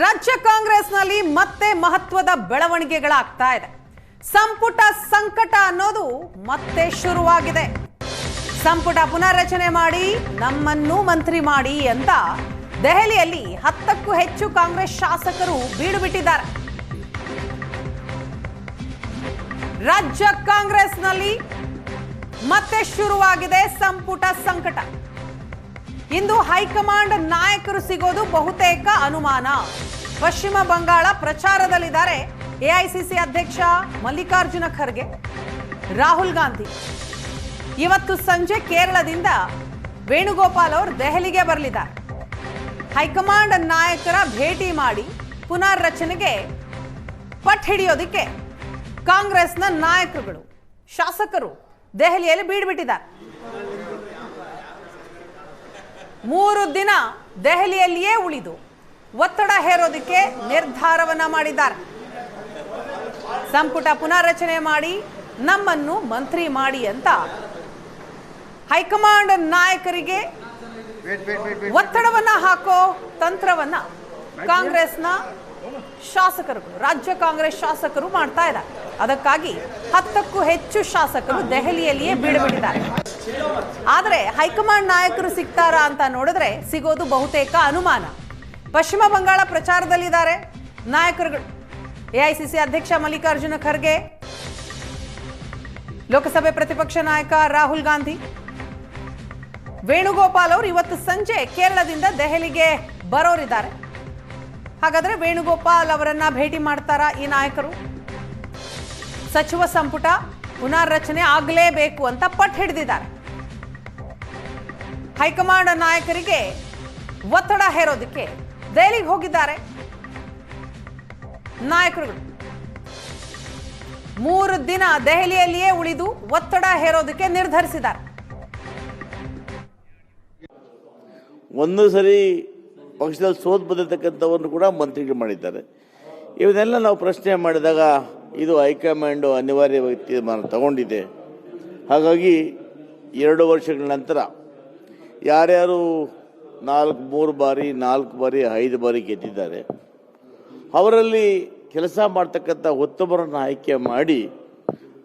ರಾಜ್ಯ ಕಾಂಗ್ರೆಸ್ನಲ್ಲಿ ಮತ್ತೆ ಮಹತ್ವದ ಬೆಳವಣಿಗೆಗಳಾಗ್ತಾ ಇದೆ. ಸಂಪುಟ ಸಂಕಟ ಅನ್ನೋದು ಮತ್ತೆ ಶುರುವಾಗಿದೆ. ಸಂಪುಟ ಪುನರ್ರಚನೆ ಮಾಡಿ ನಮ್ಮನ್ನು ಮಂತ್ರಿ ಮಾಡಿ ಅಂತ ದೆಹಲಿಯಲ್ಲಿ 10ಕ್ಕೂ ಹೆಚ್ಚು ಕಾಂಗ್ರೆಸ್ ಶಾಸಕರು ಬೀಡು ಬಿಟ್ಟಿದ್ದಾರೆ. ರಾಜ್ಯ ಕಾಂಗ್ರೆಸ್ನಲ್ಲಿ ಮತ್ತೆ ಶುರುವಾಗಿದೆ ಸಂಪುಟ ಸಂಕಟ. ಇಂದು ಹೈಕಮಾಂಡ್ ನಾಯಕರು ಸಿಗೋದು ಬಹುತೇಕ ಅನುಮಾನ. ಪಶ್ಚಿಮ ಬಂಗಾಳ ಪ್ರಚಾರದಲ್ಲಿದ್ದಾರೆ ಎಐಸಿಸಿ ಅಧ್ಯಕ್ಷ ಮಲ್ಲಿಕಾರ್ಜುನ ಖರ್ಗೆ, ರಾಹುಲ್ ಗಾಂಧಿ. ಇವತ್ತು ಸಂಜೆ ಕೇರಳದಿಂದ ವೇಣುಗೋಪಾಲ್ ಅವರು ದೆಹಲಿಗೆ ಬರಲಿದ್ದಾರೆ. ಹೈಕಮಾಂಡ್ ನಾಯಕರ ಭೇಟಿ ಮಾಡಿ ಪುನರ್ರಚನೆಗೆ ಪಟ್ಟು ಹಿಡಿಯೋದಕ್ಕೆ ಕಾಂಗ್ರೆಸ್ನ ನಾಯಕರುಗಳು, ಶಾಸಕರು ದೆಹಲಿಯಲ್ಲಿ ಬೀಡುಬಿಟ್ಟಿದ್ದಾರೆ. 3 ದಿನ ದೆಹಲಿಯಲ್ಲಿಯೇ ಉಳಿದು ಒತ್ತಡ ಹೇರೋದಕ್ಕೆ ನಿರ್ಧಾರವನ್ನ ಮಾಡಿದ್ದಾರೆ. ಸಂಪುಟ ಪುನರ್ರಚನೆ ಮಾಡಿ ನಮ್ಮನ್ನು ಮಂತ್ರಿ ಮಾಡಿ ಅಂತ ಹೈಕಮಾಂಡ್ ನಾಯಕರಿಗೆ ಒತ್ತಡವನ್ನ ಹಾಕೋ ತಂತ್ರವನ್ನ ಕಾಂಗ್ರೆಸ್ನ ಶಾಸಕರು, ರಾಜ್ಯ ಕಾಂಗ್ರೆಸ್ ಶಾಸಕರು ಮಾಡ್ತಾ ಇದ್ದಾರೆ. ಅದಕ್ಕಾಗಿ 10ಕ್ಕೂ ಹೆಚ್ಚು ಶಾಸಕರು ದೆಹಲಿಯಲ್ಲಿಯೇ ಬೀಡುಬಿಟ್ಟಿದ್ದಾರೆ. ಆದರೆ ಹೈಕಮಾಂಡ್ ನಾಯಕರು ಸಿಗ್ತಾರಾ ಅಂತ ನೋಡಿದ್ರೆ ಸಿಗೋದು ಬಹುತೇಕ ಅನುಮಾನ. ಪಶ್ಚಿಮ ಬಂಗಾಳ ಪ್ರಚಾರದಲ್ಲಿದ್ದಾರೆ ನಾಯಕರುಗಳು. ಎಐಸಿಸಿ ಅಧ್ಯಕ್ಷ ಮಲ್ಲಿಕಾರ್ಜುನ ಖರ್ಗೆ, ಲೋಕಸಭೆ ಪ್ರತಿಪಕ್ಷ ನಾಯಕ ರಾಹುಲ್ ಗಾಂಧಿ, ವೇಣುಗೋಪಾಲ್ ಅವರು ಇವತ್ತು ಸಂಜೆ ಕೇರಳದಿಂದ ದೆಹಲಿಗೆ ಬರೋರಿದ್ದಾರೆ. ಹಾಗಾದ್ರೆ ವೇಣುಗೋಪಾಲ್ ಅವರನ್ನ ಭೇಟಿ ಮಾಡ್ತಾರಾ ಈ ನಾಯಕರು? ಸಚಿವ ಸಂಪುಟ ಪುನರ್ರಚನೆ ಆಗಲೇಬೇಕು ಅಂತ ಪಟ್ಟು ಹಿಡಿದಿದ್ದಾರೆ. ಹೈಕಮಾಂಡ್ ನಾಯಕರಿಗೆ ಒತ್ತಡ ಹೇರೋದಕ್ಕೆ ದೆಹಲಿಗೆ ಹೋಗಿದ್ದಾರೆ ನಾಯಕರುಗಳು. 3 ದಿನ ದೆಹಲಿಯಲ್ಲಿಯೇ ಉಳಿದು ಒತ್ತಡ ಹೇರೋದಕ್ಕೆ ನಿರ್ಧರಿಸಿದ್ದಾರೆ. ಒಂದು ಸರಿ ಪಕ್ಷದಲ್ಲಿ ಸೋತ್ ಬಂದಿರತಕ್ಕಂಥವನ್ನು ಕೂಡ ಮಂತ್ರಿಗಳು ಮಾಡಿದ್ದಾರೆ. ಇವನ್ನೆಲ್ಲ ನಾವು ಪ್ರಶ್ನೆ ಮಾಡಿದಾಗ ಇದು ಹೈಕಮಾಂಡು ಅನಿವಾರ್ಯವಾಗಿ ತೀರ್ಮಾನ ತಗೊಂಡಿದೆ. ಹಾಗಾಗಿ 2 ವರ್ಷಗಳ ನಂತರ ಯಾರ್ಯಾರು 3 ಬಾರಿ 4 ಬಾರಿ 5 ಬಾರಿ ಗೆದ್ದಿದ್ದಾರೆ ಅವರಲ್ಲಿ ಕೆಲಸ ಮಾಡ್ತಕ್ಕಂಥ ಉತ್ತಮರನ್ನು ಆಯ್ಕೆ ಮಾಡಿ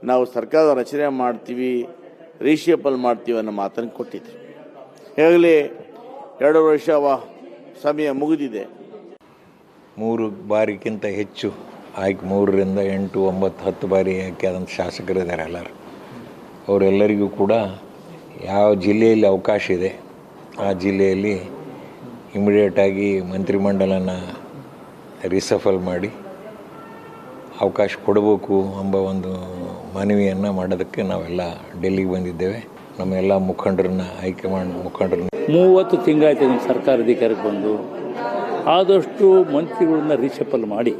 ನಾವು ಸರ್ಕಾರದ ರಚನೆ ಮಾಡ್ತೀವಿ, ರೀಶೇಪಲ್ ಮಾಡ್ತೀವಿ ಅನ್ನೋ ಮಾತನ್ನು ಕೊಟ್ಟಿದ್ರು. ಈಗಾಗಲೇ 2 ವರ್ಷ ಸಮಯ ಮುಗಿದಿದೆ. 3 ಬಾರಿಗಿಂತ ಹೆಚ್ಚು ಆಯ್ಕೆ 3ರಿಂದ 8, 9, 10 ಬಾರಿ ಆಯ್ಕೆ ಆದಂಥ ಶಾಸಕರಿದ್ದಾರೆ ಎಲ್ಲರೂ. ಅವರೆಲ್ಲರಿಗೂ ಕೂಡ ಯಾವ ಜಿಲ್ಲೆಯಲ್ಲಿ ಅವಕಾಶ ಇದೆ ಆ ಜಿಲ್ಲೆಯಲ್ಲಿ ಇಮಿಡಿಯೇಟಾಗಿ ಮಂತ್ರಿಮಂಡಲನ ರಿಸಫಲ್ ಮಾಡಿ ಅವಕಾಶ ಕೊಡಬೇಕು ಎಂಬ ಒಂದು ಮನವಿಯನ್ನು ಮಾಡೋದಕ್ಕೆ ನಾವೆಲ್ಲ ಡೆಲ್ಲಿಗೆ ಬಂದಿದ್ದೇವೆ. ನಮ್ಮೆಲ್ಲ ಮುಖಂಡರನ್ನ, ಹೈಕಮಾಂಡ್ ಮುಖಂಡರನ್ನ 30 ತಿಂಗಳಾಯ್ತು ನಮ್ಮ ಸರ್ಕಾರ ಅಧಿಕಾರಕ್ಕೆ ಬಂದು. ಆದಷ್ಟು ಮಂತ್ರಿಗಳನ್ನ ರಿಶಫಲ್ ಮಾಡಿ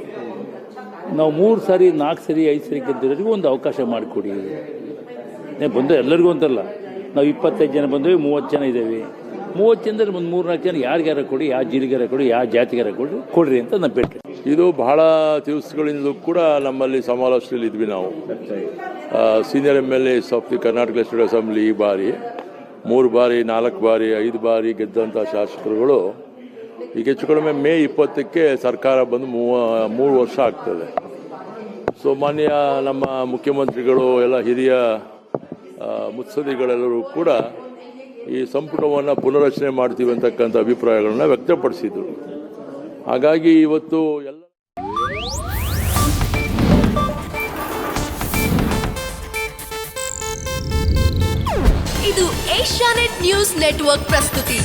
ನಾವು 3 ಸಾರಿ 4 ಸರಿ 5 ಸರಿ ಗೆದ್ದಿರೋರಿಗೂ ಒಂದು ಅವಕಾಶ ಮಾಡಿಕೊಡಿ. ಬಂದು ಎಲ್ಲರಿಗೂ ಅಂತಲ್ಲ, ನಾವು 25 ಜನ ಬಂದೇವೆ, 30 ಜನ ಇದ್ದೇವೆ. 30 ಜನದಲ್ಲಿ ಒಂದು 3-4 ಜನ ಯಾರಿಗಾರ ಕೊಡಿ, ಯಾವ ಜಿಲ್ಲೆಗಾರ ಕೊಡಿ, ಯಾವ ಜಾತಿಗಾರ ಕೊಡ್ರಿ ಅಂತ ನಾನು ಬೇಡ್ರಿ. ಇದು ಬಹಳ ದಿವಸಗಳಿಂದಲೂ ಕೂಡ ನಮ್ಮಲ್ಲಿ ಸಮಾಲೋಚನೆಯಲ್ಲಿ ಇದ್ವಿ. ನಾವು senior MLAs of the Karnataka legislative assembly ಈ ಬಾರಿ 3 ಬಾರಿ 4 ಬಾರಿ 5 ಬಾರಿ ಗೆದ್ದಂಥ ಶಾಸಕರುಗಳು ಈಗ ಹೆಚ್ಚು ಕಡಿಮೆ ಮೇ 20ಕ್ಕೆ ಸರ್ಕಾರ ಬಂದು 3 ವರ್ಷ ಆಗ್ತದೆ. ಸೊ ಮಾನ್ಯ ನಮ್ಮ ಮುಖ್ಯಮಂತ್ರಿಗಳು ಎಲ್ಲ ಹಿರಿಯ ಮುತ್ಸದಿಗಳೆಲ್ಲರೂ ಕೂಡ ಈ ಸಂಪುಟವನ್ನು ಪುನರ್ರಚನೆ ಮಾಡ್ತೀವಿ ಅಂತಕ್ಕಂಥ ಅಭಿಪ್ರಾಯಗಳನ್ನ ವ್ಯಕ್ತಪಡಿಸಿದ್ರು. ಹಾಗಾಗಿ ಇವತ್ತು ಎಲ್ಲ ಇದು ಏಷ್ಯಾನೆಟ್ ನ್ಯೂಸ್ ನೆಟ್ವರ್ಕ್ ಪ್ರಸ್ತುತಿ.